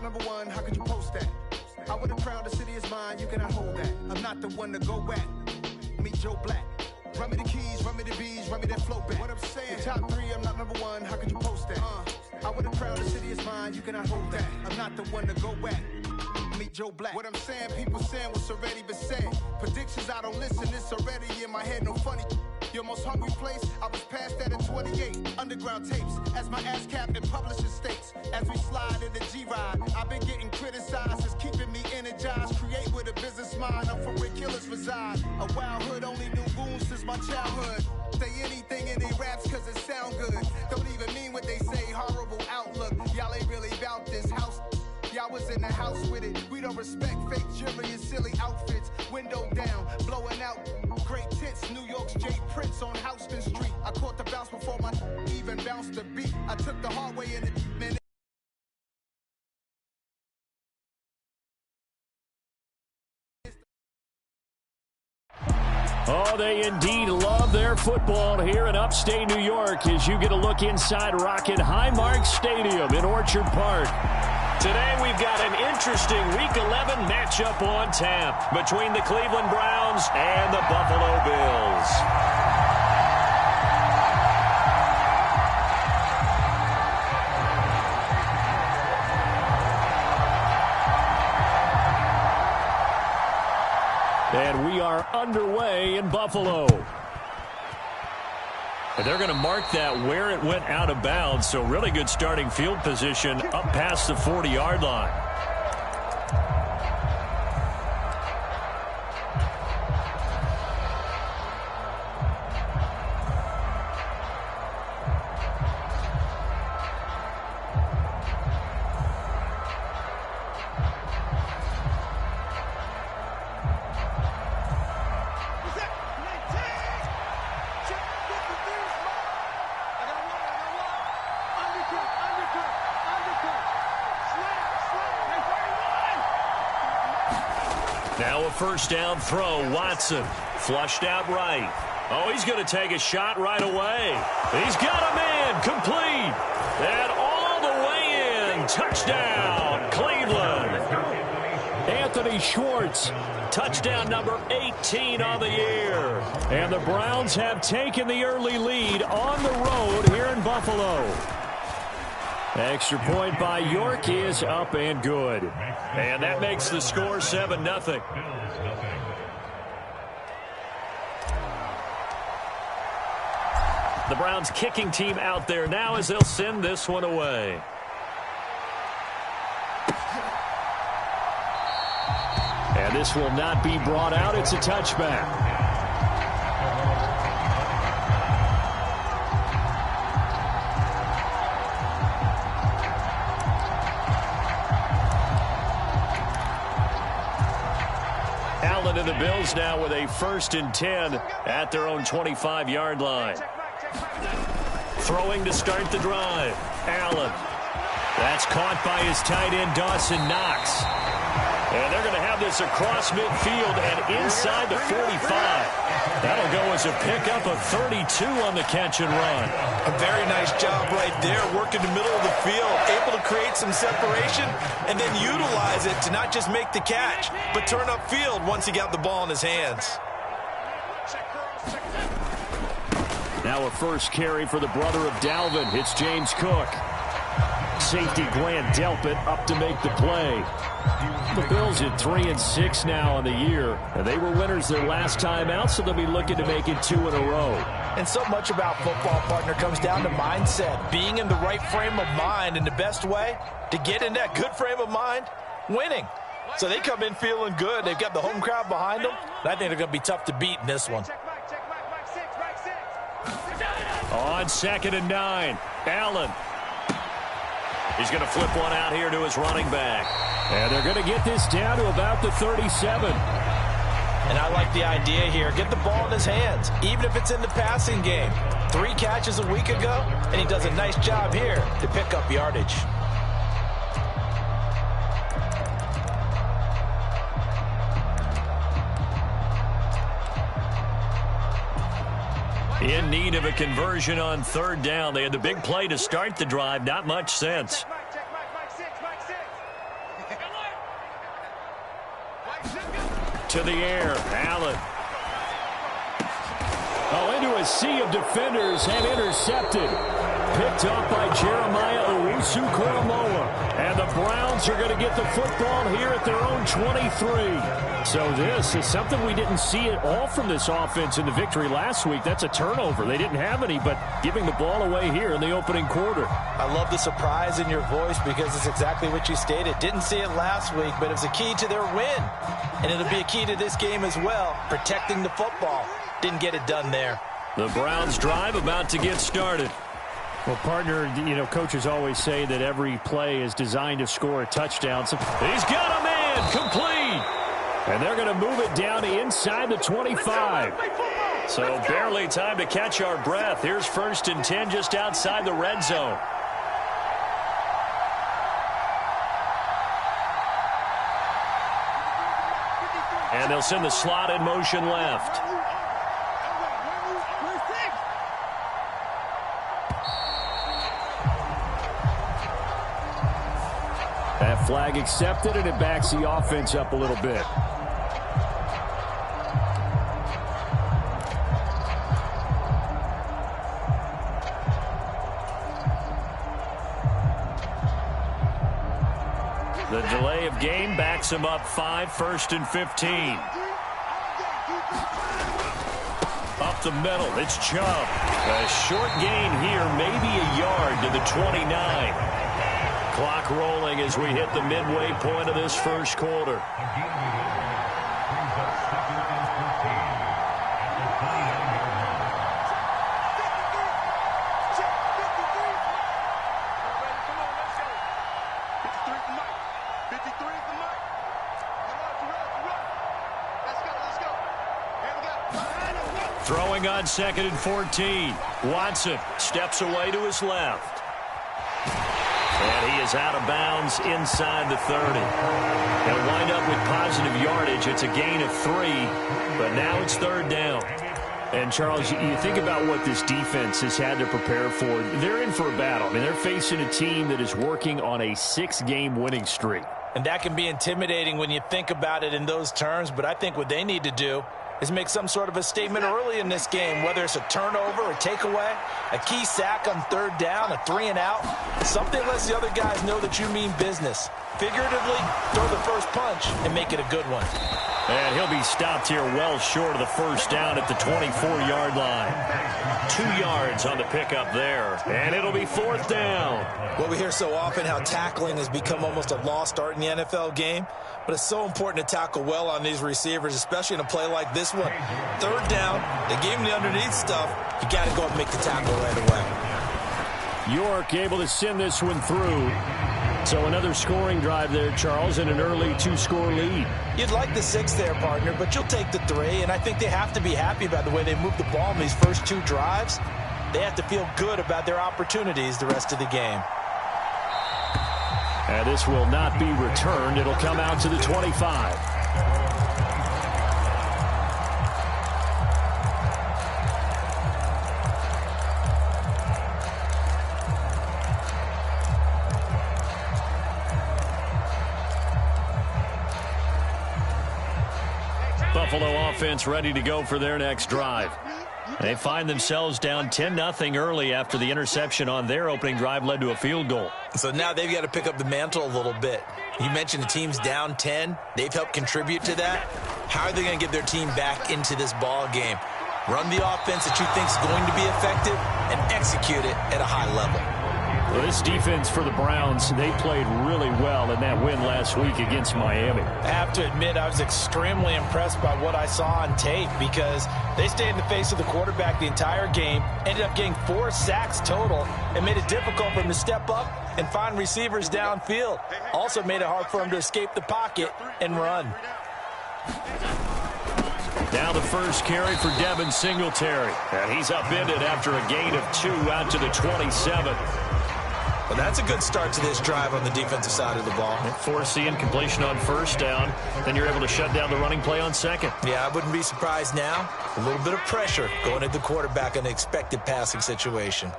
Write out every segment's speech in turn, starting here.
number one, how could you post that? I would have crowned the city is mine, you cannot hold that. I'm not the one to go at. Meet Joe Black. Run me the keys, run me the bees, run me that flow back. What I'm saying, top three, I'm not number one, how could you post that? I would have crowned the city is mine, you cannot hold that. I'm not the one to go at. Meet Joe Black. What I'm saying, people saying what's already been said. Predictions, I don't listen, it's already in my head, no funny. Your most hungry place, I was past that at 28. Underground tapes, as my ass cap in publishing states. As we slide in the G-Ride, I've been getting criticized, it's keeping me energized. Create with a business mind, I'm from where killers reside. A wild hood, only knew goons since my childhood. Say anything in they raps cause it sound good. Don't even mean what they say, horrible outlook. Y'all ain't really about this house. Y'all was in the house with it. We don't respect fake jewelry and silly outfits. Window down, blowing out great tits. New York's J. Prince on Houston Street. I caught the bounce before my even bounced the beat. I took the hard way in the minute. Oh, they indeed love their football here in upstate New York as you get a look inside Rocket Highmark Stadium in Orchard Park. Today we've got an interesting Week 11 matchup on tap between the Cleveland Browns and the Buffalo Bills. And we are underway in Buffalo. And they're going to mark that where it went out of bounds. So really good starting field position up past the 40-yard line. Now a first down throw. Watson flushed out right. Oh, he's going to take a shot right away. He's got a man complete. And all the way in. Touchdown, Cleveland. Anthony Schwartz. Touchdown number 18 on the year. And the Browns have taken the early lead on the road here in Buffalo. Extra point by York is up and good. And that makes the score 7-0. The Browns kicking team out there now as they'll send this one away. And this will not be brought out. It's a touchback. Allen and the Bills now with a 1st and 10 at their own 25-yard line. Throwing to start the drive. Allen. That's caught by his tight end, Dawson Knox. And they're going to have this across midfield and inside the 45. That'll go as a pickup of 32 on the catch and run. A very nice job right there, working the middle of the field, able to create some separation and then utilize it to not just make the catch, but turn upfield once he got the ball in his hands. Now a first carry for the brother of Dalvin. It's James Cook. Safety Grant Delpit up to make the play. The Bills at 3-6 now on the year. And they were winners their last time out, so they'll be looking to make it 2 in a row. And so much about football, partner, comes down to mindset. Being in the right frame of mind, and the best way to get in that good frame of mind, winning. So they come in feeling good. They've got the home crowd behind them. And I think they're going to be tough to beat in this one. On 2nd and 9, Allen. He's going to flip one out here to his running back. And they're going to get this down to about the 37. And I like the idea here. Get the ball in his hands, even if it's in the passing game. 3 catches a week ago, and he does a nice job here to pick up yardage. In need of a conversion on 3rd down. They had the big play to start the drive. Not much sense. To the air, Allen. Oh, into a sea of defenders and intercepted. Picked up by Jeremiah Owusu-Koramoah. And the Browns are going to get the football here at their own 23. So this is something we didn't see at all from this offense in the victory last week. That's a turnover. They didn't have any, but giving the ball away here in the opening quarter. I love the surprise in your voice because it's exactly what you stated. Didn't see it last week, but it was a key to their win. And it'll be a key to this game as well, protecting the football. Didn't get it done there. The Browns drive about to get started. Well, partner, you know, coaches always say that every play is designed to score a touchdown. So he's got a man, complete. And they're going to move it down to inside the 25. So barely time to catch our breath. Here's 1st and 10 just outside the red zone. And they'll send the slot in motion left. That flag accepted, and it backs the offense up a little bit. The delay of game backs him up 5, 1st and 15. Up the middle, it's Chubb. A short gain here, maybe a yard to the 29. Clock rolling as we hit the midway point of this first quarter. Throwing on 2nd and 14. Watson steps away to his left. And he is out of bounds inside the 30. They'll wind up with positive yardage. It's a gain of 3, but now it's 3rd down. And, Charles, you think about what this defense has had to prepare for. They're in for a battle. I mean, they're facing a team that is working on a 6-game winning streak. And that can be intimidating when you think about it in those terms, but I think what they need to do is make some sort of a statement early in this game, whether it's a turnover, a takeaway, a key sack on 3rd down, a 3-and-out. Something lets the other guys know that you mean business. Figuratively, throw the first punch and make it a good one. And he'll be stopped here well short of the 1st down at the 24-yard line. 2 yards on the pickup there. And it'll be 4th down. Well, we hear so often how tackling has become almost a lost art in the NFL game. But it's so important to tackle well on these receivers, especially in a play like this one. 3rd down, they gave him the underneath stuff. You got to go and make the tackle right away. York able to send this one through. So another scoring drive there, Charles, and an early 2-score lead. You'd like the 6 there, partner, but you'll take the 3. And I think they have to be happy about the way they moved the ball in these first 2 drives. They have to feel good about their opportunities the rest of the game. And this will not be returned. It'll come out to the 25. Buffalo offense ready to go for their next drive. They find themselves down 10-0 early after the interception on their opening drive led to a field goal. So now they've got to pick up the mantle a little bit. You mentioned the team's down 10. They've helped contribute to that. How are they going to get their team back into this ball game? Run the offense that you think is going to be effective and execute it at a high level. Well, this defense for the Browns, they played really well in that win last week against Miami. I have to admit, I was extremely impressed by what I saw on tape because they stayed in the face of the quarterback the entire game, ended up getting 4 sacks total, and made it difficult for him to step up and find receivers downfield. Also made it hard for him to escape the pocket and run. Now the first carry for Devin Singletary. And he's upended after a gain of 2 out to the 27. Well, that's a good start to this drive on the defensive side of the ball. Force the incompletion on 1st down. Then you're able to shut down the running play on 2nd. Yeah, I wouldn't be surprised now. A little bit of pressure going at the quarterback in an expected passing situation.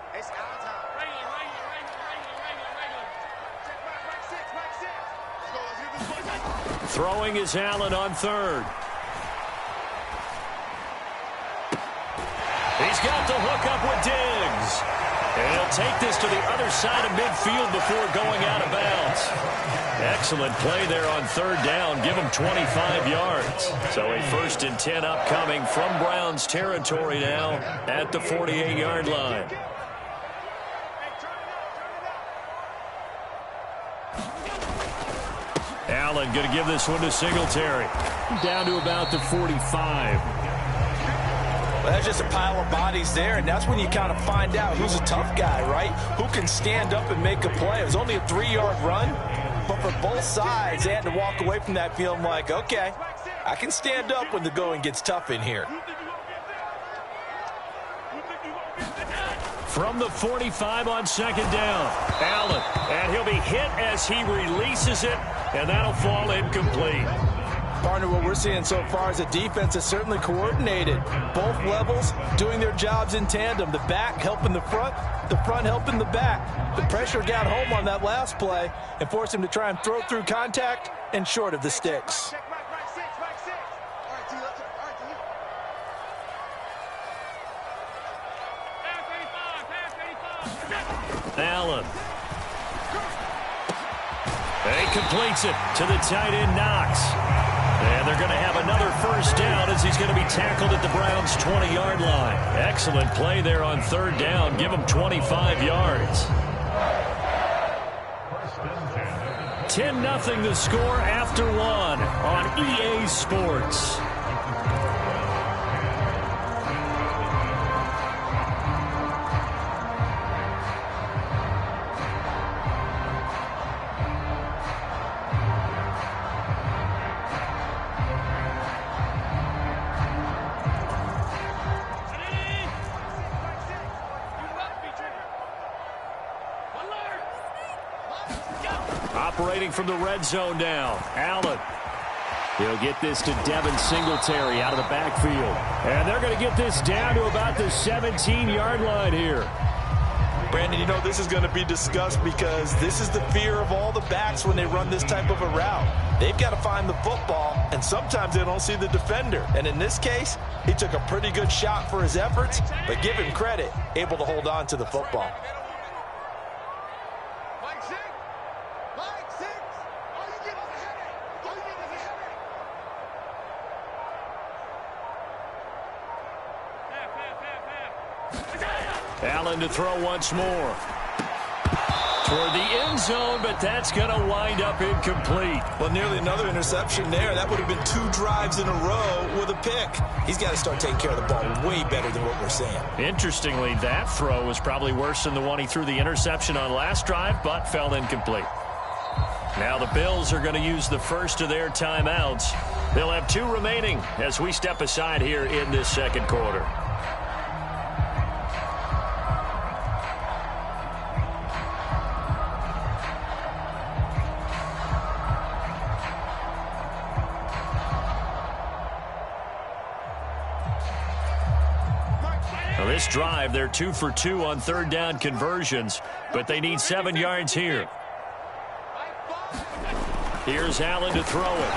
Throwing is Allen on third. He's got the hook up with Diggs. And he'll take this to the other side of midfield before going out of bounds. Excellent play there on third down. Give him 25 yards. So a 1st and 10 upcoming from Browns territory now at the 48-yard line. Allen going to give this one to Singletary. Down to about the 45. Well, that's just a pile of bodies there, and that's when you kind of find out who's a tough guy, right? Who can stand up and make a play. It was only a 3-yard run, but for both sides, they had to walk away from that feeling like, okay, I can stand up when the going gets tough in here. From the 45 on 2nd down, Allen, and he'll be hit as he releases it, and that'll fall incomplete. Partner, what we're seeing so far is a defense that's certainly coordinated. Both levels doing their jobs in tandem. The back helping the front helping the back. The pressure got home on that last play and forced him to try and throw through contact and short of the sticks. Allen. And he completes it to the tight end, Knox. And they're going to have another 1st down as he's going to be tackled at the Browns' 20-yard line. Excellent play there on 3rd down. Give him 25 yards. 10-0 the score after 1 on EA Sports. Operating from the red zone now. Allen. He'll get this to Devin Singletary out of the backfield. And they're going to get this down to about the 17-yard line here. Brandon, you know this is going to be discussed because this is the fear of all the backs when they run this type of a route. They've got to find the football, and sometimes they don't see the defender. And in this case, he took a pretty good shot for his efforts, but give him credit, able to hold on to the football. Allen to throw once more. Toward the end zone, but that's going to wind up incomplete. Well, nearly another interception there. That would have been 2 drives in a row with a pick. He's got to start taking care of the ball way better than what we're saying. Interestingly, that throw was probably worse than the one he threw the interception on last drive, but fell incomplete. Now the Bills are going to use the first of their timeouts. They'll have 2 remaining as we step aside here in this 2nd quarter. This drive, they're 2 for 2 on 3rd down conversions, but they need 7 yards here. Here's Allen to throw it.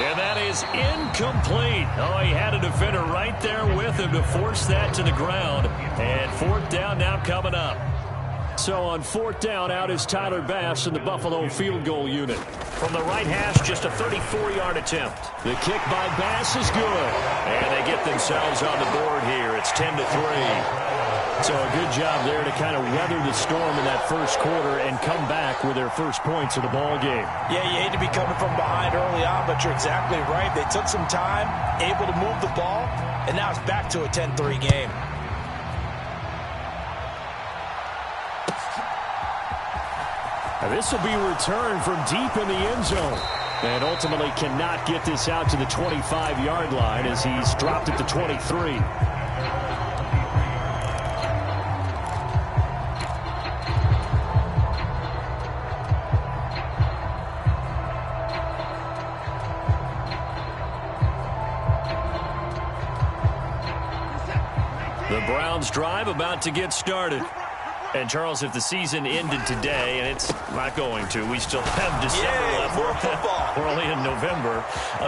And that is incomplete. Oh, he had a defender right there with him to force that to the ground. And 4th down now coming up. So on 4th down, out is Tyler Bass in the Buffalo field goal unit. From the right hash, just a 34-yard attempt. The kick by Bass is good. And they get themselves on the board here. It's 10-3. So a good job there to kind of weather the storm in that 1st quarter and come back with their first points of the ball game. Yeah, you hate to be coming from behind early on, but you're exactly right. They took some time, able to move the ball, and now it's back to a 10-3 game. This will be returned from deep in the end zone. And ultimately cannot get this out to the 25-yard line as he's dropped at the 23. The Browns drive about to get started. And, Charles, if the season ended today, and it's not going to, we still have December left. More football. We're only in November.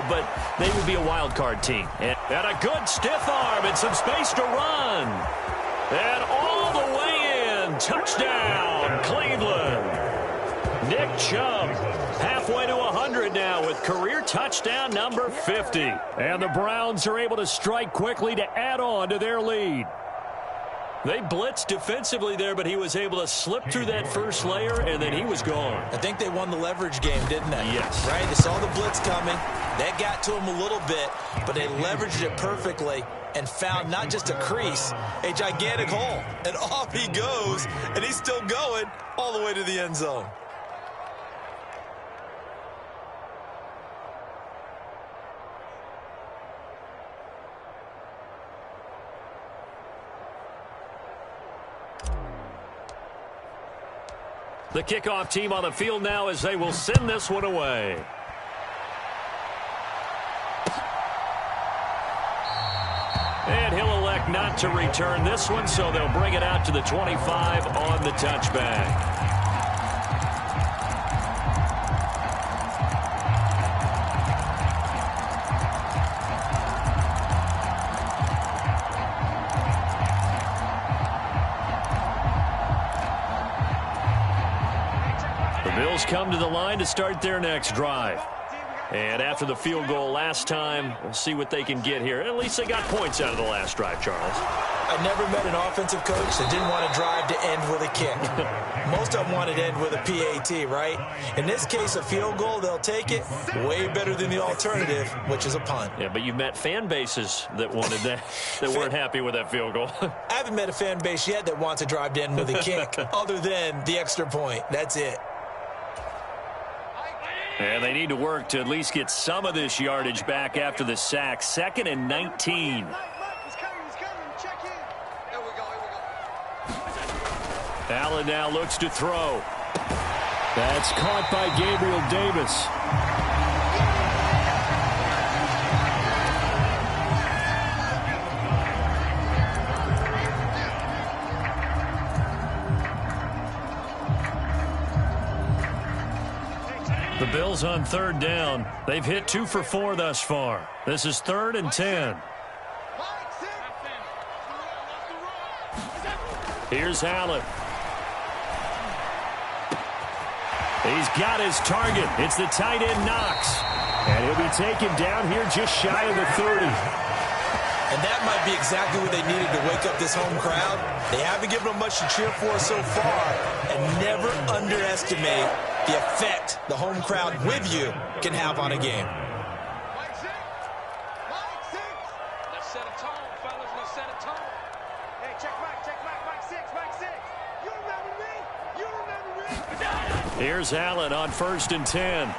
But they would be a wild card team. And a good stiff arm and some space to run. And all the way in. Touchdown, Cleveland. Nick Chubb halfway to 100 now with career touchdown number 50. And the Browns are able to strike quickly to add on to their lead. They blitzed defensively there, but he was able to slip through that first layer, and then he was gone. I think they won the leverage game, didn't they? Yes. Right? They saw the blitz coming. That got to him a little bit, but they leveraged it perfectly and found not just a crease, a gigantic hole. And off he goes, and he's still going all the way to the end zone. The kickoff team on the field now as they will send this one away. And he'll elect not to return this one, so they'll bring it out to the 25 on the touchback. Bills come to the line to start their next drive. And after the field goal last time, we'll see what they can get here. At least they got points out of the last drive, Charles. I never met an offensive coach that didn't want to drive to end with a kick. Most of them wanted to end with a PAT, right? In this case, a field goal, they'll take it. Way better than the alternative, which is a punt. Yeah, but you've met fan bases that wanted that, that weren't happy with that field goal. I haven't met a fan base yet that wants to drive to end with a kick, other than the extra point. That's it. And they need to work to at least get some of this yardage back after the sack. 2nd and 19. Allen now looks to throw. That's caught by Gabriel Davis. The Bills on 3rd down. They've hit 2 for 4 thus far. This is 3rd and 10. Here's Allen. He's got his target. It's the tight end Knox. And he'll be taken down here just shy of the 30. And that might be exactly what they needed to wake up this home crowd. They haven't given them much to cheer for so far. And never underestimate the effect the home crowd with you can have on a game. Let's set a tone, fellas. Let's set a tone. Hey, check Mike 6, Mike 6. You remember me? You remember me? Here's Allen on 1st and 10.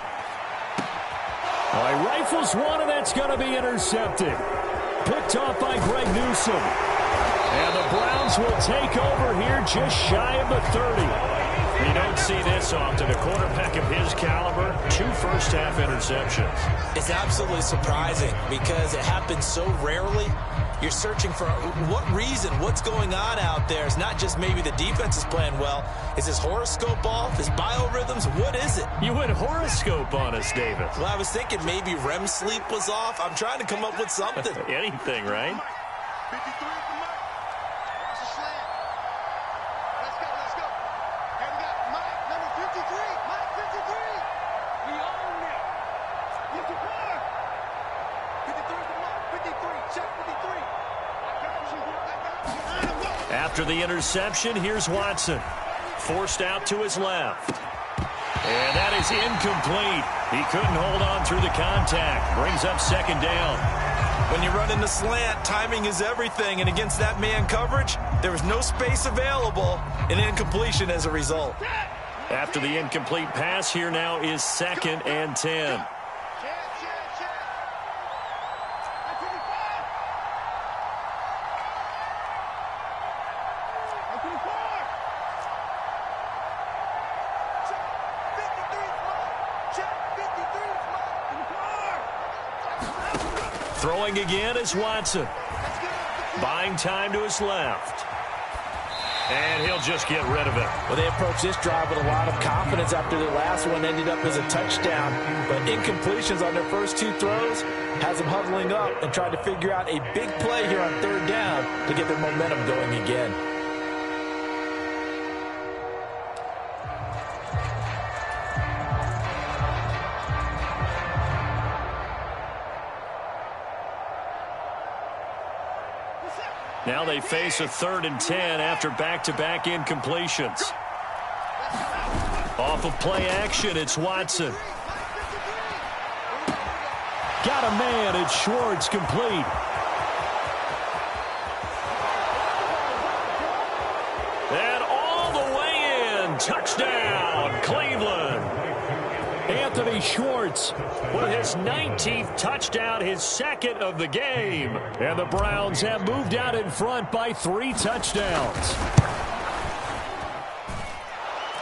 Well, he rifles one, and that's going to be intercepted. Picked off by Greg Newsome. And the Browns will take over here just shy of the 30. You don't see this often. A quarterback of his caliber, 2 first-half interceptions. It's absolutely surprising because it happens so rarely. You're searching for what reason, what's going on out there. It's not just maybe the defense is playing well. Is his horoscope off? His biorhythms? What is it? You went horoscope on us, David. Well, I was thinking maybe REM sleep was off. I'm trying to come up with something. Anything, right? 53 for Mike. It's a slant. Let's go, let's go. Hey, we got Mike, number 53. Mike 53. We own it. 54. 53 for Mike. 53. Check 53. I got you. After the interception, here's Watson. Forced out to his left. And that is incomplete. He couldn't hold on through the contact. Brings up 2nd down. When you run in the slant, timing is everything. And against that man coverage, there was no space available, and incompletion as a result. After the incomplete pass, here now is 2nd and 10. Throwing again is Watson. Buying time to his left. And he'll just get rid of it. Well, they approached this drive with a lot of confidence after their last one ended up as a touchdown. But incompletions on their first 2 throws has them huddling up and trying to figure out a big play here on 3rd down to get their momentum going again. Now they face a 3rd and 10 after back-to-back incompletions. Off of play action, it's Watson. Got a man, it's Schwartz, complete. And all the way in, touchdown, Cleveland. Anthony Schwartz with his 19th touchdown, his 2nd of the game. And the Browns have moved out in front by 3 touchdowns.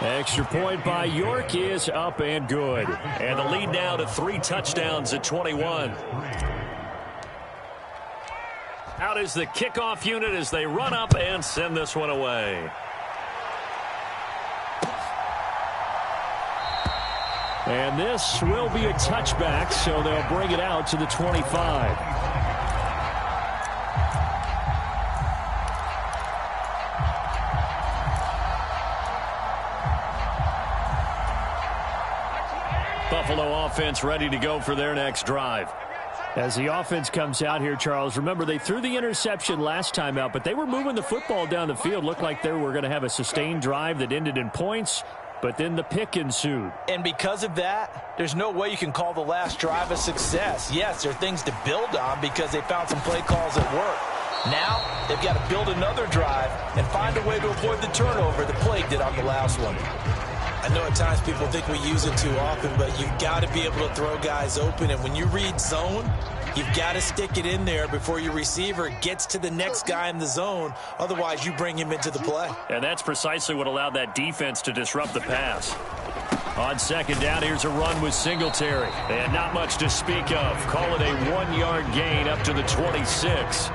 Extra point by York is up and good. And the lead now to 3 touchdowns at 21. Out is the kickoff unit as they run up and send this one away. And this will be a touchback, so they'll bring it out to the 25. Buffalo offense ready to go for their next drive. As the offense comes out here, Charles, remember they threw the interception last time out, but they were moving the football down the field. Looked like they were going to have a sustained drive that ended in points. But then the pick ensued. And because of that, there's no way you can call the last drive a success. Yes, there are things to build on because they found some play calls that work. Now, they've got to build another drive and find a way to avoid the turnover the play did on the last one. I know at times people think we use it too often, but you've got to be able to throw guys open. And when you read zone, you've got to stick it in there before your receiver gets to the next guy in the zone. Otherwise, you bring him into the play. And that's precisely what allowed that defense to disrupt the pass. On 2nd down, here's a run with Singletary. And not much to speak of. Call it a 1-yard gain up to the 26.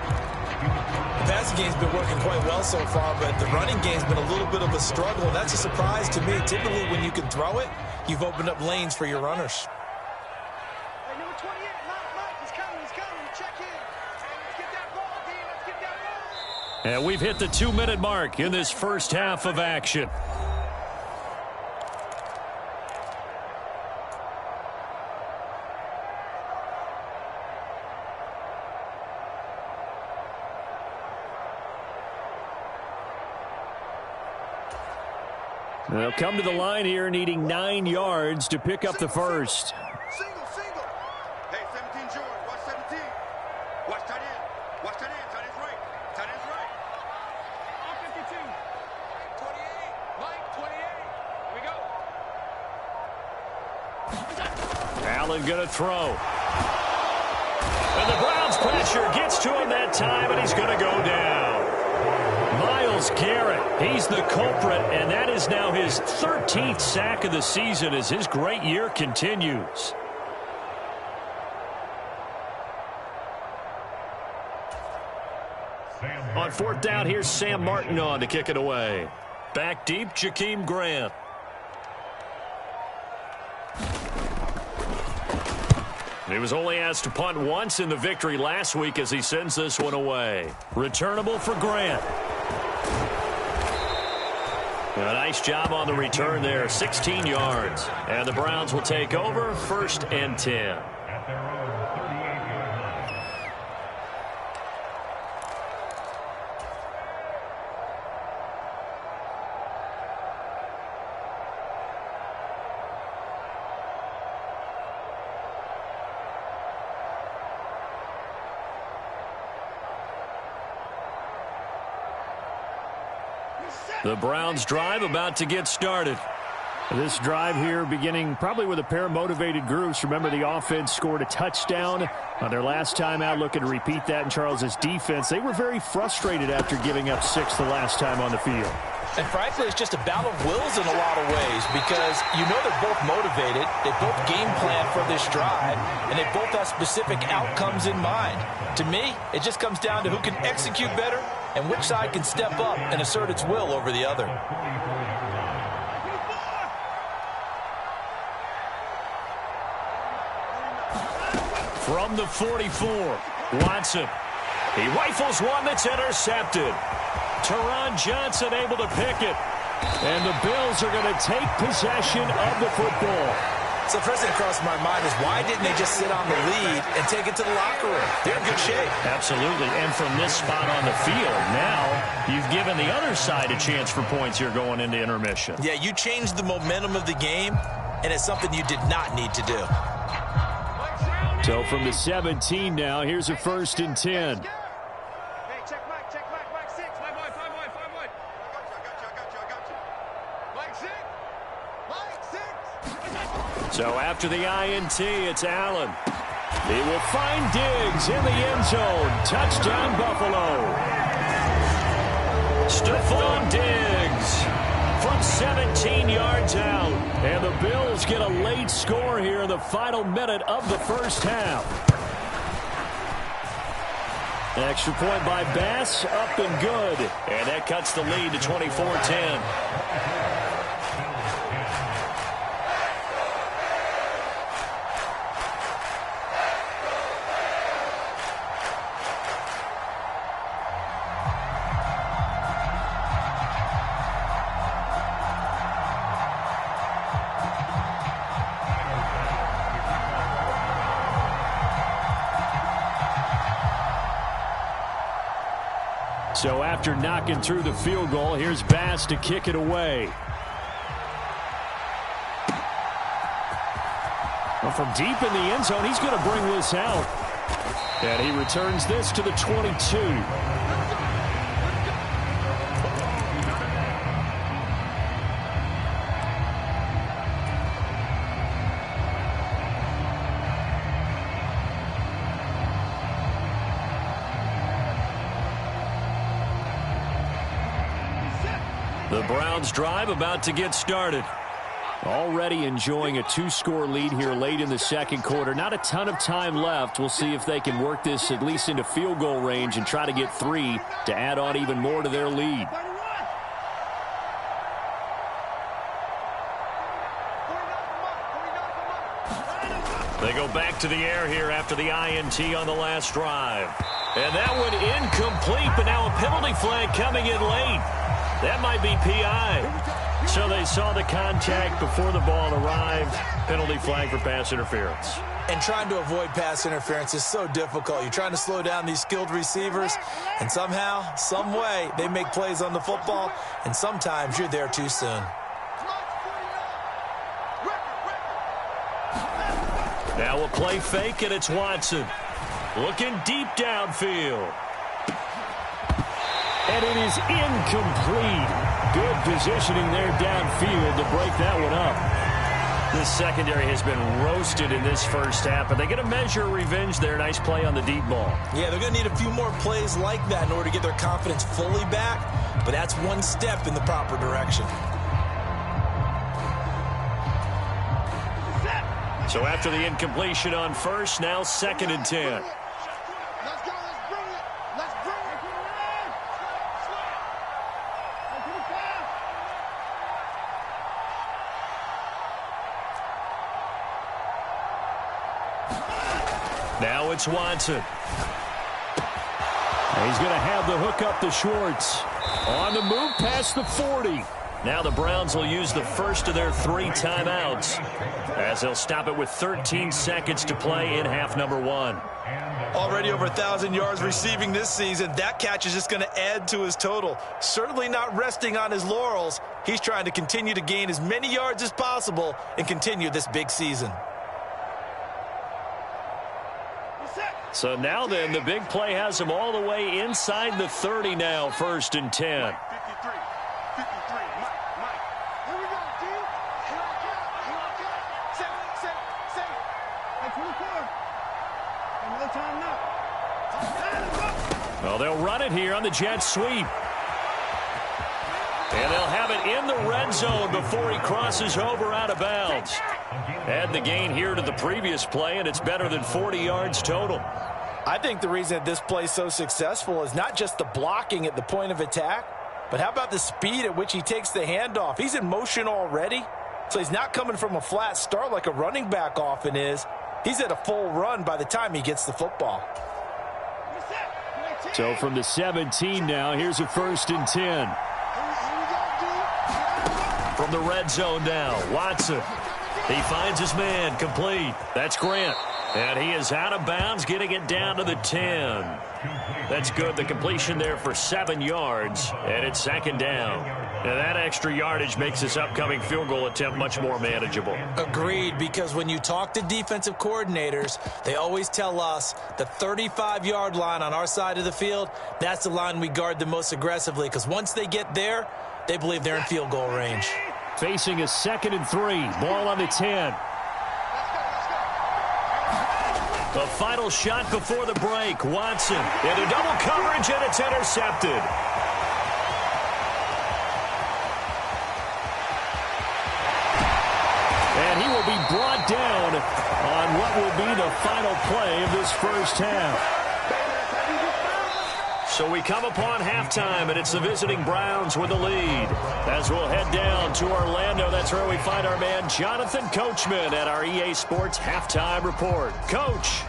The passing game's been working quite well so far, but the running game's been a little bit of a struggle. And that's a surprise to me. Typically, when you can throw it, you've opened up lanes for your runners. Hey, number 28, Mike, he's coming. Check in. Hey, let's get that ball, D. Let's get that ball. And we've hit the 2-minute mark in this first half of action. They'll come to the line here needing 9 yards to pick up the first. Single. Hey, 17, George. Watch 17. Watch tight end. Watch tight end. Tight end's right. Tight end's right. On 52. 28. Mike, 28. Here we go. Allen going to throw. And the Browns pressure gets to him that time, and he's going to go down. Myles Garrett, he's the culprit, and that is now his 13th sack of the season as his great year continues. On 4th down, here's Sam Martin on to kick it away. Back deep, Jakeem Grant. He was only asked to punt once in the victory last week as he sends this one away. Returnable for Grant. A nice job on the return there, 16 yards. And the Browns will take over, 1st and 10. The Browns drive about to get started. This drive here beginning probably with a pair of motivated groups. Remember, the offense scored a touchdown on their last time out, looking to repeat that in Charles's defense. They were very frustrated after giving up 6 the last time on the field. And frankly, it's just a battle of wills in a lot of ways because you know they're both motivated, they both game plan for this drive, and they both have specific outcomes in mind. To me, it just comes down to who can execute better and which side can step up and assert its will over the other. From the 44, Watson. He rifles one that's intercepted. Teron Johnson able to pick it. And the Bills are going to take possession of the football. So the first thing that crossed my mind is, why didn't they just sit on the lead and take it to the locker room? They're in good shape. Absolutely. And from this spot on the field, now you've given the other side a chance for points here going into intermission. Yeah, you changed the momentum of the game, and it's something you did not need to do. So from the 17 now, here's a 1st and 10. So after the INT, it's Allen. He will find Diggs in the end zone. Touchdown, Buffalo. Stephon Diggs from 17 yards out. And the Bills get a late score here in the final minute of the first half. Extra point by Bass, up and good. And that cuts the lead to 24-10. So after knocking through the field goal, here's Bass to kick it away. Well, from deep in the end zone, he's going to bring this out. And he returns this to the 22. The Browns drive about to get started. Already enjoying a 2-score lead here late in the second quarter. Not a ton of time left. We'll see if they can work this at least into field goal range and try to get 3 to add on even more to their lead. They go back to the air here after the INT on the last drive. And that one incomplete, but now a penalty flag coming in late. That might be PI. So they saw the contact before the ball arrived. Penalty flag for pass interference. And trying to avoid pass interference is so difficult. You're trying to slow down these skilled receivers, and somehow, some way, they make plays on the football, and sometimes you're there too soon. Now a play fake, and it's Watson. Looking deep downfield. And it is incomplete. Good positioning there downfield to break that one up. This secondary has been roasted in this first half, but they get a measure of revenge there. Nice play on the deep ball. Yeah, they're going to need a few more plays like that in order to get their confidence fully back, but that's one step in the proper direction. So after the incompletion on first, now 2nd and 10. Now it's Watson. He's going to have the hook up to Schwartz. On the move past the 40. Now the Browns will use the first of their 3 timeouts as they'll stop it with 13 seconds to play in half number 1. Already over 1,000 yards receiving this season. That catch is just going to add to his total. Certainly not resting on his laurels. He's trying to continue to gain as many yards as possible and continue this big season. So now then, the big play has him all the way inside the 30 now, 1st and 10. Well, they'll run it here on the jet sweep. And they'll have it in the red zone before he crosses over out of bounds. Add the gain here to the previous play, and it's better than 40 yards total. I think the reason that this play is so successful is not just the blocking at the point of attack, but how about the speed at which he takes the handoff? He's in motion already, so he's not coming from a flat start like a running back often is. He's at a full run by the time he gets the football. So from the 17 now, here's a 1st and 10. From the red zone now, Watson. He finds his man, complete. That's Grant. And he is out of bounds, getting it down to the 10. That's good. The completion there for 7 yards, and it's 2nd down. And that extra yardage makes this upcoming field goal attempt much more manageable. Agreed, because when you talk to defensive coordinators, they always tell us the 35-yard line on our side of the field, that's the line we guard the most aggressively, because once they get there, they believe they're in field goal range. Facing a 2nd and 3. Ball on the 10. The final shot before the break. Watson into double coverage, and it's intercepted. And he will be brought down on what will be the final play of this first half. So we come upon halftime, and it's the visiting Browns with the lead. As we'll head down to Orlando, that's where we find our man Jonathan Coachman at our EA Sports Halftime Report. Coach.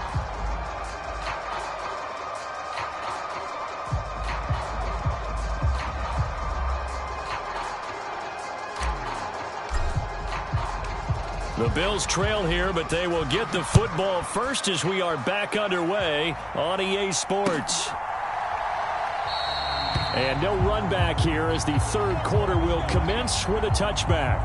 The Bills trail here, but they will get the football first as we are back underway on EA Sports. And no run back here as the 3rd quarter will commence with a touchback.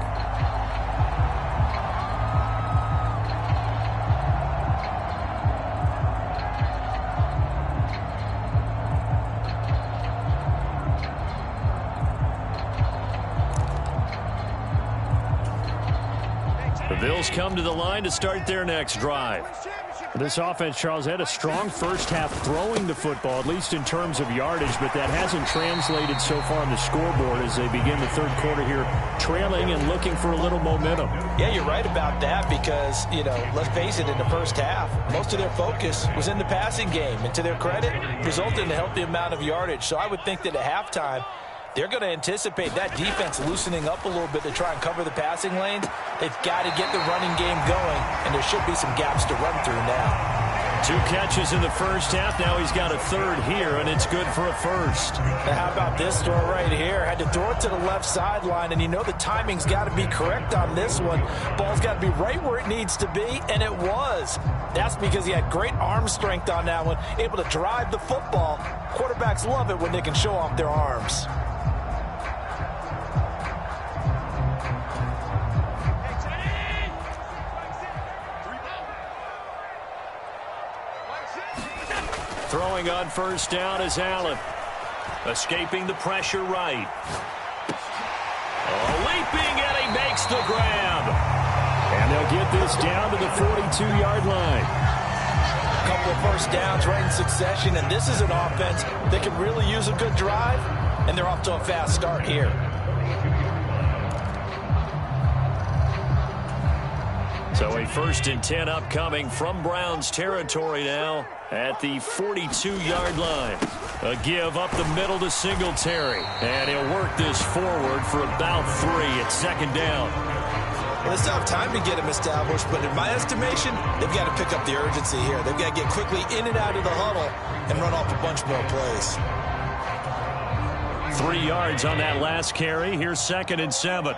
The Bills come to the line to start their next drive. This offense, Charles, had a strong first half throwing the football, at least in terms of yardage, but that hasn't translated so far on the scoreboard as they begin the 3rd quarter here, trailing and looking for a little momentum. Yeah, you're right about that because, let's face it, in the first half, most of their focus was in the passing game, and to their credit, resulted in a healthy amount of yardage. So I would think that at halftime, they're going to anticipate that defense loosening up a little bit to try and cover the passing lanes. They've got to get the running game going, and there should be some gaps to run through now. 2 catches in the first half. Now he's got a 3rd here, and it's good for a 1st. Now how about this throw right here? Had to throw it to the left sideline, and the timing's got to be correct on this one. Ball's got to be right where it needs to be, and it was. That's because he had great arm strength on that one, able to drive the football. Quarterbacks love it when they can show off their arms. Throwing on 1st down is Allen. Escaping the pressure right. Leaping, and he makes the grab. And they'll get this down to the 42-yard line. A couple of first downs right in succession, and this is an offense that can really use a good drive, and they're off to a fast start here. So a 1st and 10 upcoming from Browns territory now at the 42-yard line. A give up the middle to Singletary. And he'll work this forward for about 3 at 2nd down. Well, they still have time to get him established, but in my estimation, they've got to pick up the urgency here. They've got to get quickly in and out of the huddle and run off a bunch more plays. 3 yards on that last carry. Here's 2nd and 7.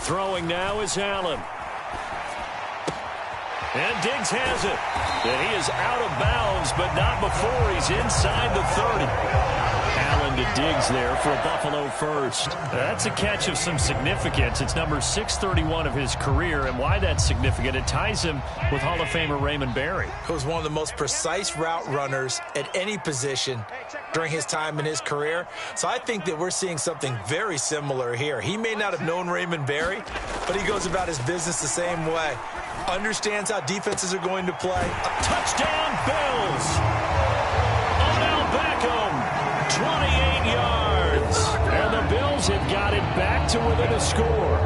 Throwing now is Allen. And Diggs has it. And he is out of bounds, but not before he's inside the 30. Allen to Diggs there for a Buffalo 1st. That's a catch of some significance. It's number 631 of his career, and why that's significant, it ties him with Hall of Famer Raymond Berry. He was one of the most precise route runners at any position during his time in his career. So I think that we're seeing something very similar here. He may not have known Raymond Berry, but he goes about his business the same way. Understands how defenses are going to play. A touchdown, Bills! Odell Beckham, 28 yards. And the Bills have got it back to within a score.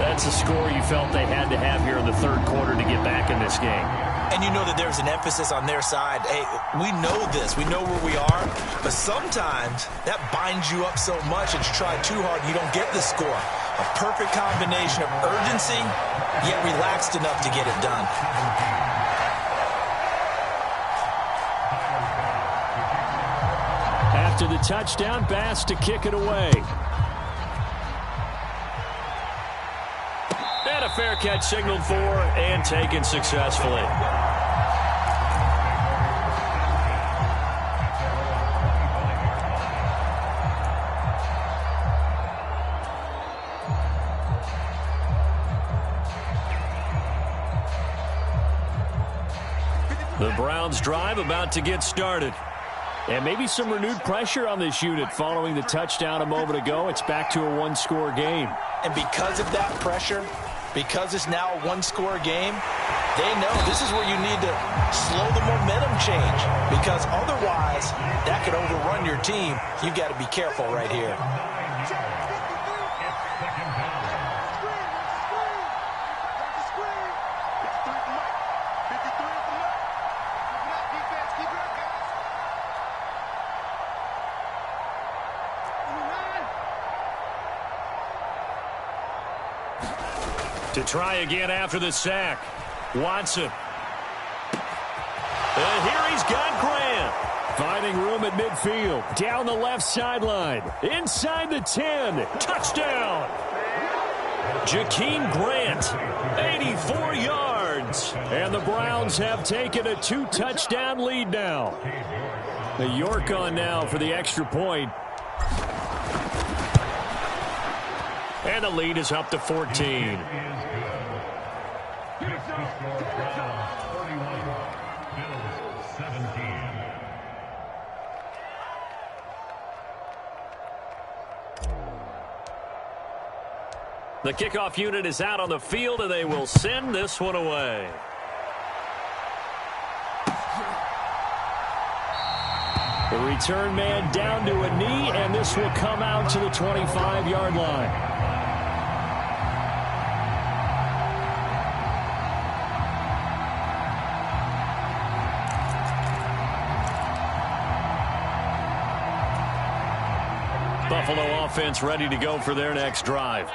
That's a score you felt they had to have here in the third quarter to get back in this game. And you know that there's an emphasis on their side. Hey, we know this. We know where we are. But sometimes that binds you up so much that you try too hard and you don't get the score. A perfect combination of urgency, yet relaxed enough to get it done. After the touchdown, Bass to kick it away. And a fair catch signaled for and taken successfully. The Browns drive about to get started. And maybe some renewed pressure on this unit following the touchdown a moment ago. It's back to a one-score game. And because of that pressure, because it's now a one-score game, they know this is where you need to slow the momentum change. Because otherwise, that could overrun your team. You've got to be careful right here. To try again after the sack. Watson. And here he's got Grant. Finding room at midfield. Down the left sideline. Inside the 10. Touchdown. Jakeem Grant. 84 yards. And the Browns have taken a 2-touchdown lead now. The York on now for the extra point. And the lead is up to 14. The kickoff unit is out on the field, and they will send this one away. The return man down to a knee, and this will come out to the 25-yard line. Buffalo offense ready to go for their next drive.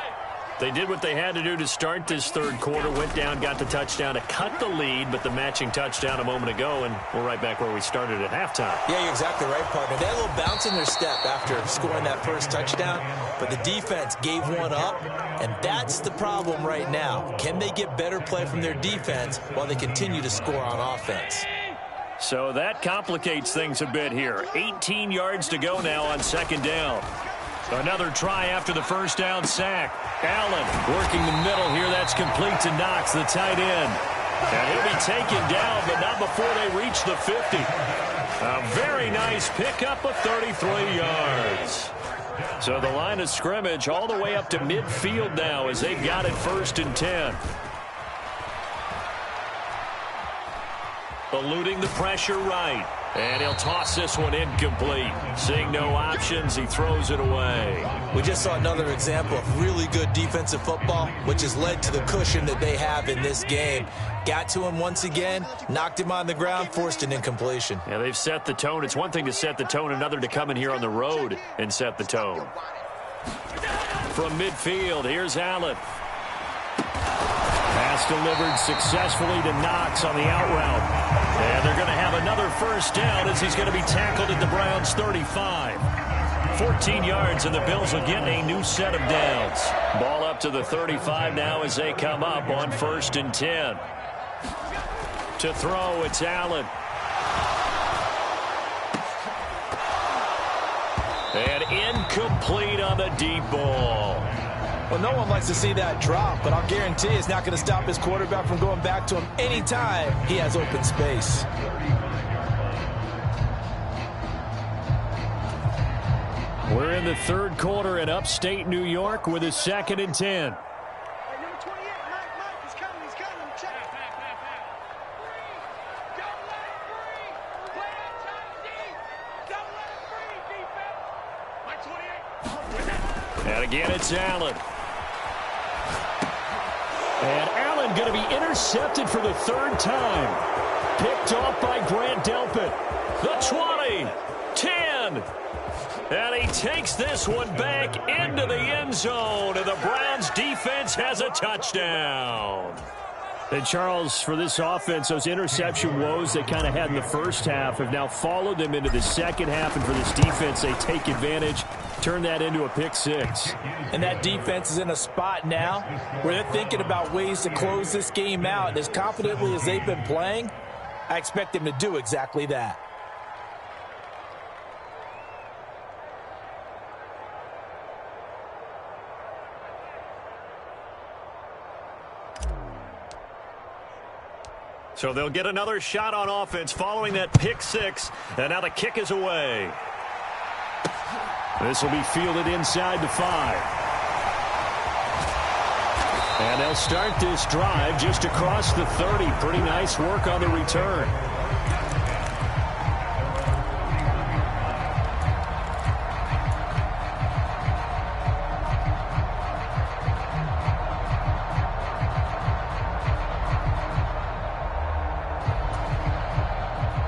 They did what they had to do to start this third quarter, went down, got the touchdown to cut the lead, but the matching touchdown a moment ago, and we're right back where we started at halftime. Yeah, you're exactly right, partner. They had a little bounce in their step after scoring that first touchdown, but the defense gave one up, and that's the problem right now. Can they get better play from their defense while they continue to score on offense? So that complicates things a bit here. 18 yards to go now on second down. Another try after the first down sack. Allen working the middle here. That's complete to Knox, the tight end. And he'll be taken down, but not before they reach the 50. A very nice pickup of 33 yards. So the line of scrimmage all the way up to midfield now as they've got it 1st and 10. Eluding the pressure right. And he'll toss this one incomplete. Seeing no options, he throws it away. We just saw another example of really good defensive football, which has led to the cushion that they have in this game. Got to him once again, knocked him on the ground, forced an incompletion. Yeah, they've set the tone. It's one thing to set the tone, another to come in here on the road and set the tone. From midfield, here's Allen. Pass delivered successfully to Knox on the out route. And they're going to have another first down as he's going to be tackled at the Browns' 35. 14 yards, and the Bills will get a new set of downs. Ball up to the 35 now as they come up on 1st and 10. To throw, it's Allen. And incomplete on the deep ball. Well, no one likes to see that drop, but I'll guarantee it's not going to stop his quarterback from going back to him anytime he has open space. We're in the third quarter in upstate New York with a 2nd and 10. Hey, number 28, Mike, he's coming, check. Don't let him free. Play outside deep. Don't let him free, defense. Mike 28. And again, it's Allen. And Allen going to be intercepted for the third time. Picked off by Grant Delpit. The 20, 10. And he takes this one back into the end zone. And the Browns defense has a touchdown. And Charles, for this offense, those interception woes they kind of had in the first half have now followed them into the second half. And for this defense, they take advantage, turn that into a pick six. And that defense is in a spot now where they're thinking about ways to close this game out. And as confidently as they've been playing, I expect them to do exactly that. So they'll get another shot on offense following that pick six. And now the kick is away. This will be fielded inside the 5. And they'll start this drive just across the 30. Pretty nice work on the return.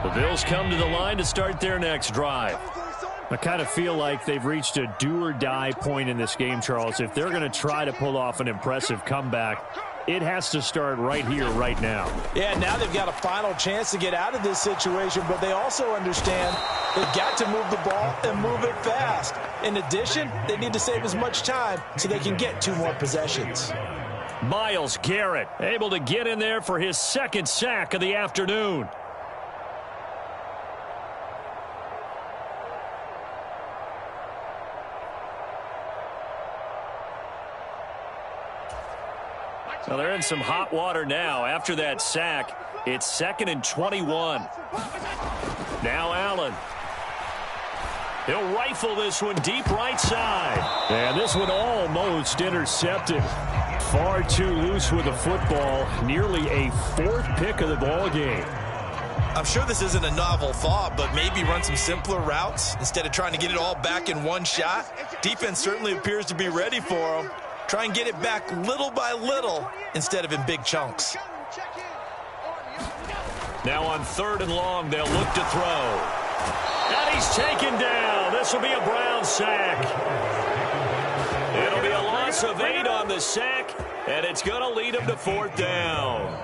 The Bills come to the line to start their next drive. I kind of feel like they've reached a do-or-die point in this game, Charles. If they're going to try to pull off an impressive comeback, it has to start right here, right now. Yeah, now they've got a final chance to get out of this situation, but they also understand they've got to move the ball and move it fast. In addition, they need to save as much time so they can get 2 more possessions. Myles Garrett able to get in there for his second sack of the afternoon. Well, they're in some hot water now. After that sack, it's 2nd and 21. Now Allen. He'll rifle this one deep right side. And this one almost intercepted. Far too loose with the football. Nearly a 4th pick of the ball game. I'm sure this isn't a novel thought, but maybe run some simpler routes instead of trying to get it all back in one shot. Defense certainly appears to be ready for him. Try and get it back little by little instead of in big chunks. Now on 3rd and long, they'll look to throw. And he's taken down. This will be a Browns sack. It'll be a loss of 8 on the sack, and it's going to lead him to 4th down.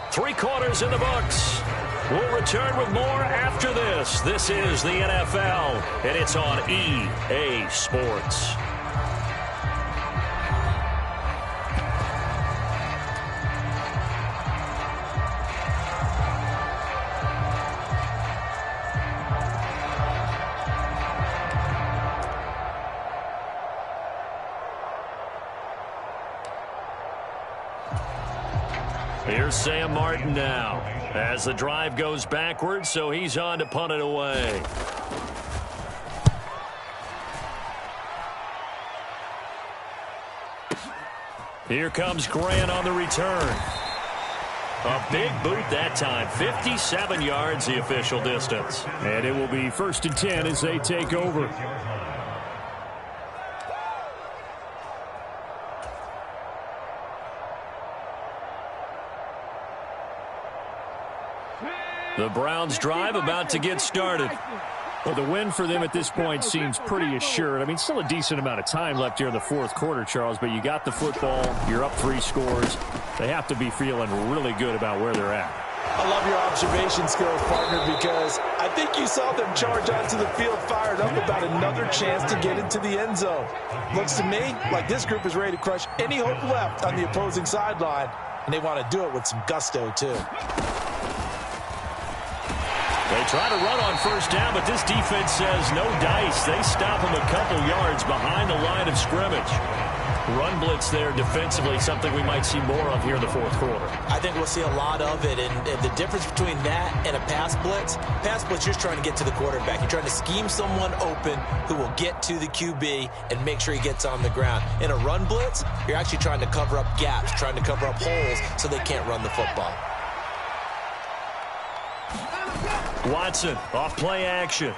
Three quarters in the books. We'll return with more after this. This is the NFL, and it's on EA Sports. Here's Sam Martin now as the drive goes backwards, so he's on to punt it away. Here comes Grant on the return. A big boot that time. 57 yards the official distance. And it will be 1st and 10 as they take over. The Browns drive about to get started. Well, the win for them at this point seems pretty assured. I mean, still a decent amount of time left here in the 4th quarter, Charles, but you got the football, you're up 3 scores. They have to be feeling really good about where they're at. I love your observation skills, partner, because I think you saw them charge onto the field fired up about another chance to get into the end zone. Looks to me like this group is ready to crush any hope left on the opposing sideline, and they want to do it with some gusto, too. They try to run on 1st down, but this defense says no dice. They stop them a couple yards behind the line of scrimmage. Run blitz there defensively, something we might see more of here in the 4th quarter. I think we'll see a lot of it, and the difference between that and a pass blitz, you're just trying to get to the quarterback. You're trying to scheme someone open who will get to the QB and make sure he gets on the ground. In a run blitz, you're actually trying to cover up gaps, trying to cover up holes so they can't run the football. Watson off play action.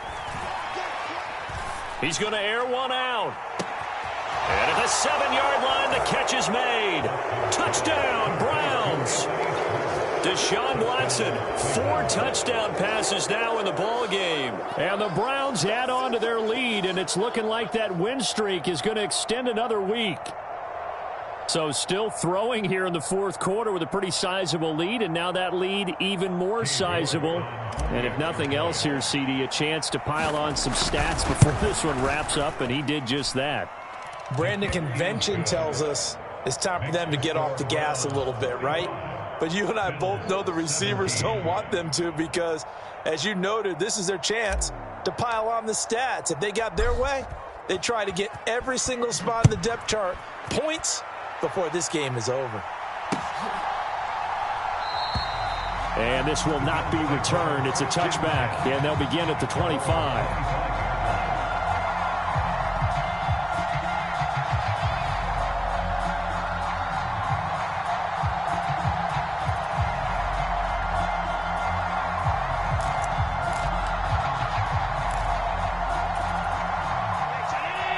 He's going to air one out. And at the 7-yard line, the catch is made. Touchdown, Browns. Deshaun Watson, 4 touchdown passes now in the ball game. And the Browns add on to their lead, and it's looking like that win streak is going to extend another week. So still throwing here in the fourth quarter with a pretty sizable lead, and now that lead even more sizable. And if nothing else here, CD, a chance to pile on some stats before this one wraps up, and he did just that. Brandon, convention tells us it's time for them to get off the gas a little bit, right? But you and I both know the receivers don't want them to, because, as you noted, this is their chance to pile on the stats. If they got their way, they try to get every single spot in the depth chart points before this game is over. And this will not be returned. It's a touchback, and they'll begin at the 25.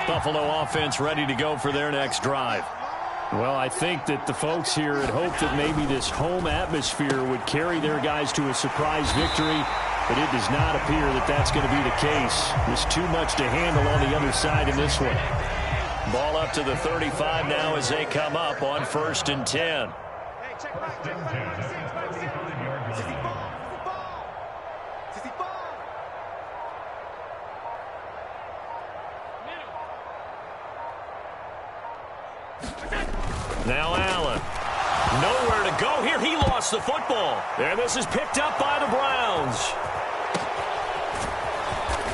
Buffalo offense ready to go for their next drive. Well, I think that the folks here had hoped that maybe this home atmosphere would carry their guys to a surprise victory, but it does not appear that that's going to be the case. There's too much to handle on the other side in this one. Ball up to the 35 now as they come up on 1st and 10. Now Allen. Nowhere to go here. He lost the football. And this is picked up by the Browns.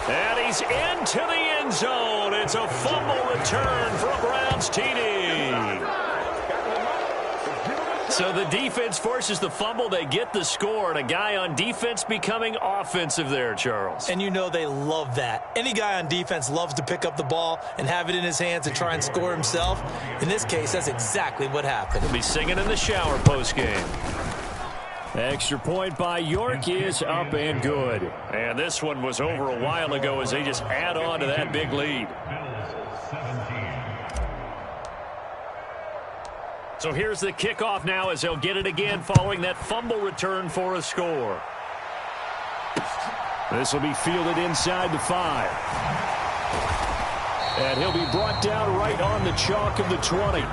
And he's into the end zone. It's a fumble return for a Browns TD. So the defense forces the fumble. They get the score. And a guy on defense becoming offensive there, Charles. And you know they love that. Any guy on defense loves to pick up the ball and have it in his hands and try and score himself. In this case, that's exactly what happened. He'll be singing in the shower post-game. Extra point by York is up and good. And this one was over a while ago as they just add on to that big lead. So here's the kickoff now as they'll get it again following that fumble return for a score. This will be fielded inside the 5. And he'll be brought down right on the chalk of the 20.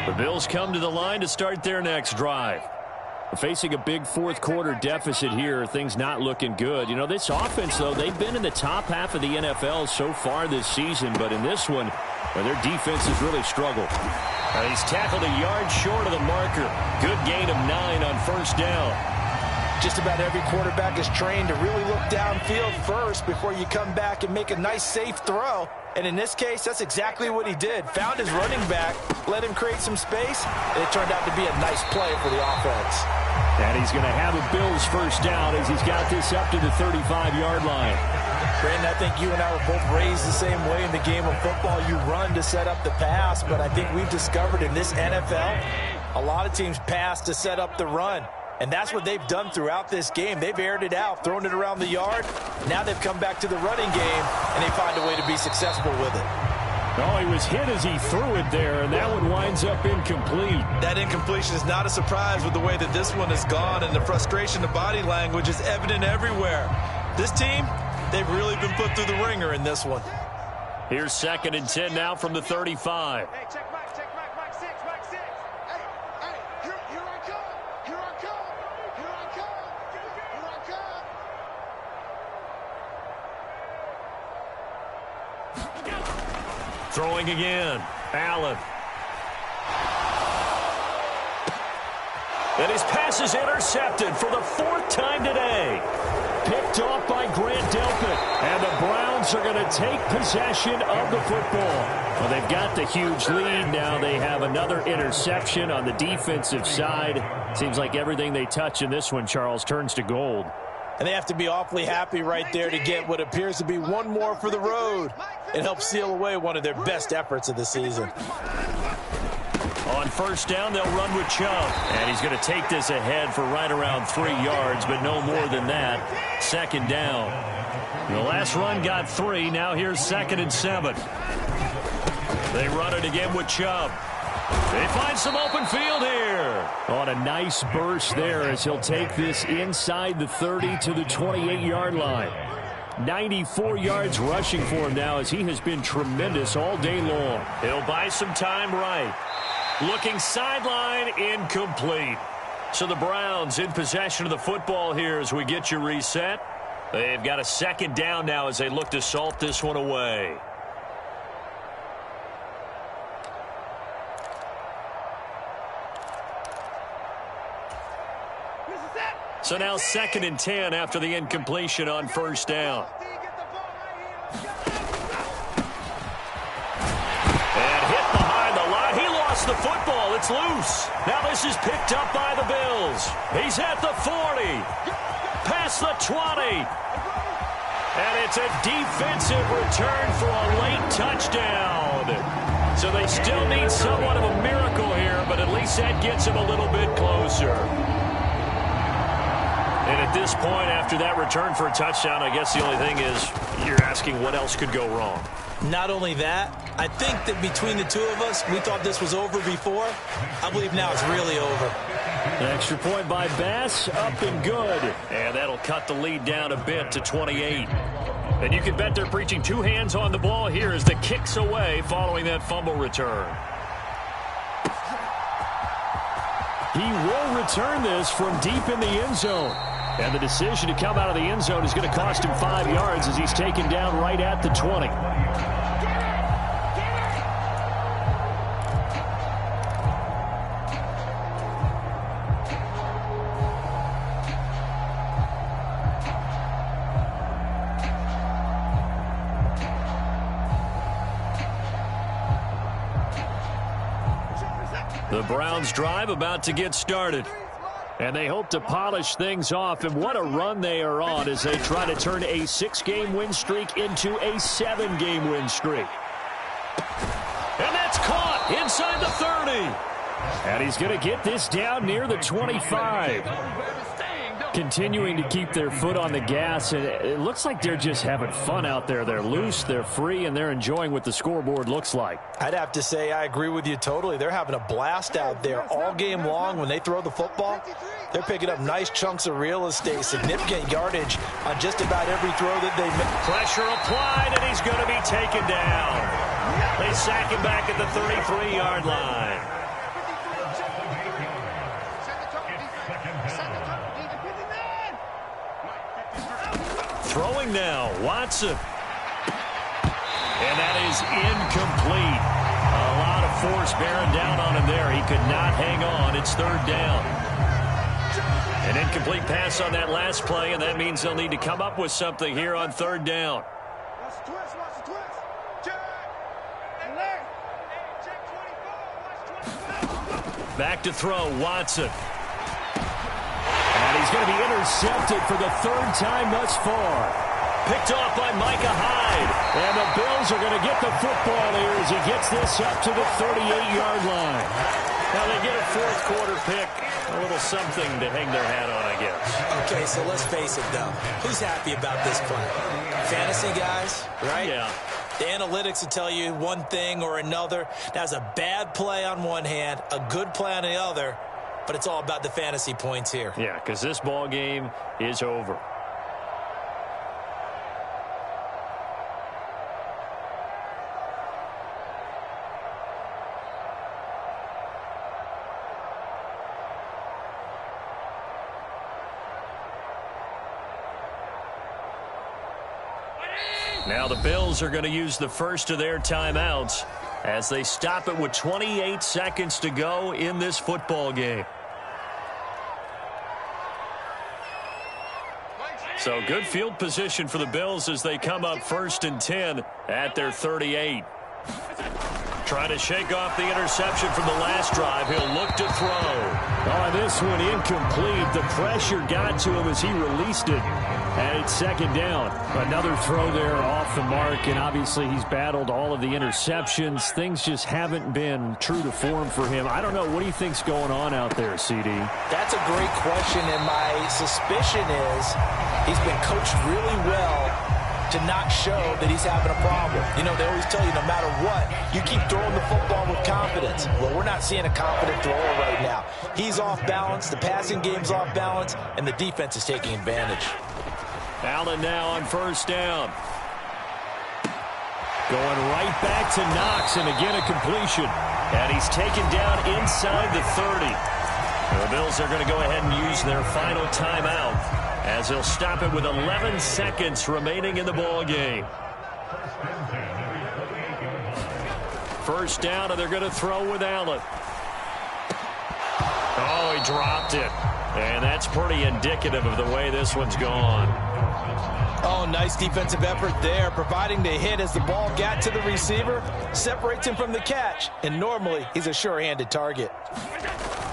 The Bills come to the line to start their next drive. Facing a big fourth quarter deficit here, things not looking good. You know, this offense, though, they've been in the top half of the NFL so far this season, but in this one, well, their defense has really struggled. He's tackled a yard short of the marker. Good gain of 9 on 1st down. Just about every quarterback is trained to really look downfield first before you come back and make a nice, safe throw. And in this case, that's exactly what he did. Found his running back, let him create some space, and it turned out to be a nice play for the offense. And he's going to have a Bills first down as he's got this up to the 35-yard line. Brandon, I think you and I were both raised the same way in the game of football. You run to set up the pass, but I think we've discovered in this NFL, a lot of teams pass to set up the run. And that's what they've done throughout this game. They've aired it out, thrown it around the yard. Now they've come back to the running game, and they find a way to be successful with it. Oh, he was hit as he threw it there, and that one winds up incomplete. That incompletion is not a surprise with the way that this one has gone, and the frustration of body language is evident everywhere. This team, they've really been put through the ringer in this one. Here's 2nd and 10 now from the 35. Hey, check Mike 6. Hey, here I come. Here I come. Throwing again. Allen. And his pass is intercepted for the 4th time today. picked off by Grant Delpit. And the Browns are going to take possession of the football. Well, they've got the huge lead. Now they have another interception on the defensive side. Seems like everything they touch in this one, Charles, turns to gold. And they have to be awfully happy right there to get what appears to be one more for the road. It helps seal away one of their best efforts of the season. On first down, they'll run with Chubb. And he's going to take this ahead for right around 3 yards, but no more than that. Second down. The last run got 3. Now here's 2nd and 7. They run it again with Chubb. They find some open field here. On a nice burst there as he'll take this inside the 30 to the 28-yard line. 94 yards rushing for him now as he has been tremendous all day long. He'll buy some time right. Looking sideline, incomplete. So the Browns in possession of the football here as we get you reset. They've got a 2nd down now as they look to salt this one away. So now 2nd and 10 after the incompletion on first down. And hit behind the line. He lost the football. It's loose. Now this is picked up by the Bills. He's at the 40. Past the 20. And it's a defensive return for a late touchdown. So they still need somewhat of a miracle here, but at least that gets him a little bit closer. And at this point, after that return for a touchdown, I guess the only thing is you're asking what else could go wrong. Not only that, I think that between the two of us, we thought this was over before. I believe now it's really over. An extra point by Bass, up and good. And that'll cut the lead down a bit to 28. And you can bet they're preaching 2 hands on the ball here as the kick's away following that fumble return. He will return this from deep in the end zone. And the decision to come out of the end zone is going to cost him 5 yards as he's taken down right at the 20. The Browns drive about to get started. And they hope to polish things off. And what a run they are on as they try to turn a 6-game win streak into a 7-game win streak. And that's caught inside the 30. And he's going to get this down near the 25. Continuing to keep their foot on the gas, and it looks like they're just having fun out there. They're loose, they're free, and they're enjoying what the scoreboard looks like. I'd have to say I agree with you totally. They're having a blast out there all game long when they throw the football. They're picking up nice chunks of real estate, significant yardage on just about every throw that they make. Pressure applied, and he's going to be taken down. They sack him back at the 33-yard line. Throwing now, Watson. And that is incomplete. A lot of force bearing down on him there. He could not hang on. It's 3rd down. An incomplete pass on that last play, and that means they'll need to come up with something here on 3rd down. Watch the twist, watch the twist. Check. And check 24, watch 24. Back to throw, Watson. And he's going to be intercepted for the 3rd time thus far. Picked off by Micah Hyde. And the Bills are going to get the football here as he gets this up to the 38-yard line. Now they get a 4th quarter pick. A little something to hang their hat on, I guess. Okay, so let's face it, though. Who's happy about this play? Fantasy guys, right? Yeah. The analytics will tell you one thing or another. That's a bad play on one hand, a good play on the other, but it's all about the fantasy points here. Yeah, because this ball game is over. Now the Bills are going to use the first of their timeouts as they stop it with 28 seconds to go in this football game. So good field position for the Bills as they come up 1st and 10 at their 38. Trying to shake off the interception from the last drive. He'll look to throw. Oh, this one incomplete. The pressure got to him as he released it. And it's 2nd down. Another throw there off the mark, and obviously he's battled all of the interceptions. Things just haven't been true to form for him. I don't know. What do you think's going on out there, CD? That's a great question, and my suspicion is he's been coached really well to not show that he's having a problem. You know, they always tell you no matter what, you keep throwing the football with confidence. Well, we're not seeing a confident thrower right now. He's off balance, the passing game's off balance, and the defense is taking advantage. Allen now on 1st down. Going right back to Knox, and again a completion. And he's taken down inside the 30. The Bills are going to go ahead and use their final timeout as they'll stop it with 11 seconds remaining in the ball game. 1st down, and they're going to throw with Allen. Oh, he dropped it. And that's pretty indicative of the way this one's gone. Oh, nice defensive effort there, providing the hit as the ball got to the receiver, separates him from the catch, and normally he's a sure-handed target.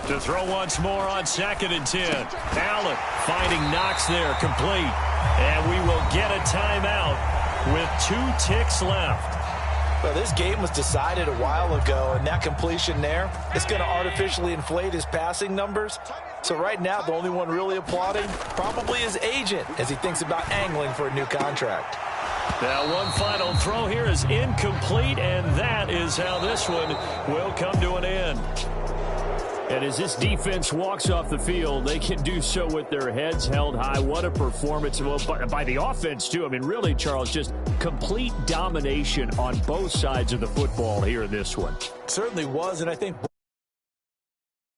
To throw once more on 2nd and 10. Allen finding Knox there, complete. And we will get a timeout with 2 ticks left. Well, this game was decided a while ago, and that completion there is going to artificially inflate his passing numbers. So right now, the only one really applauding probably his agent as he thinks about angling for a new contract. Now one final throw here is incomplete, and that is how this one will come to an end. And as this defense walks off the field, they can do so with their heads held high. What a performance by the offense, too. I mean, really, Charles, just complete domination on both sides of the football here in this one. Certainly was, and I think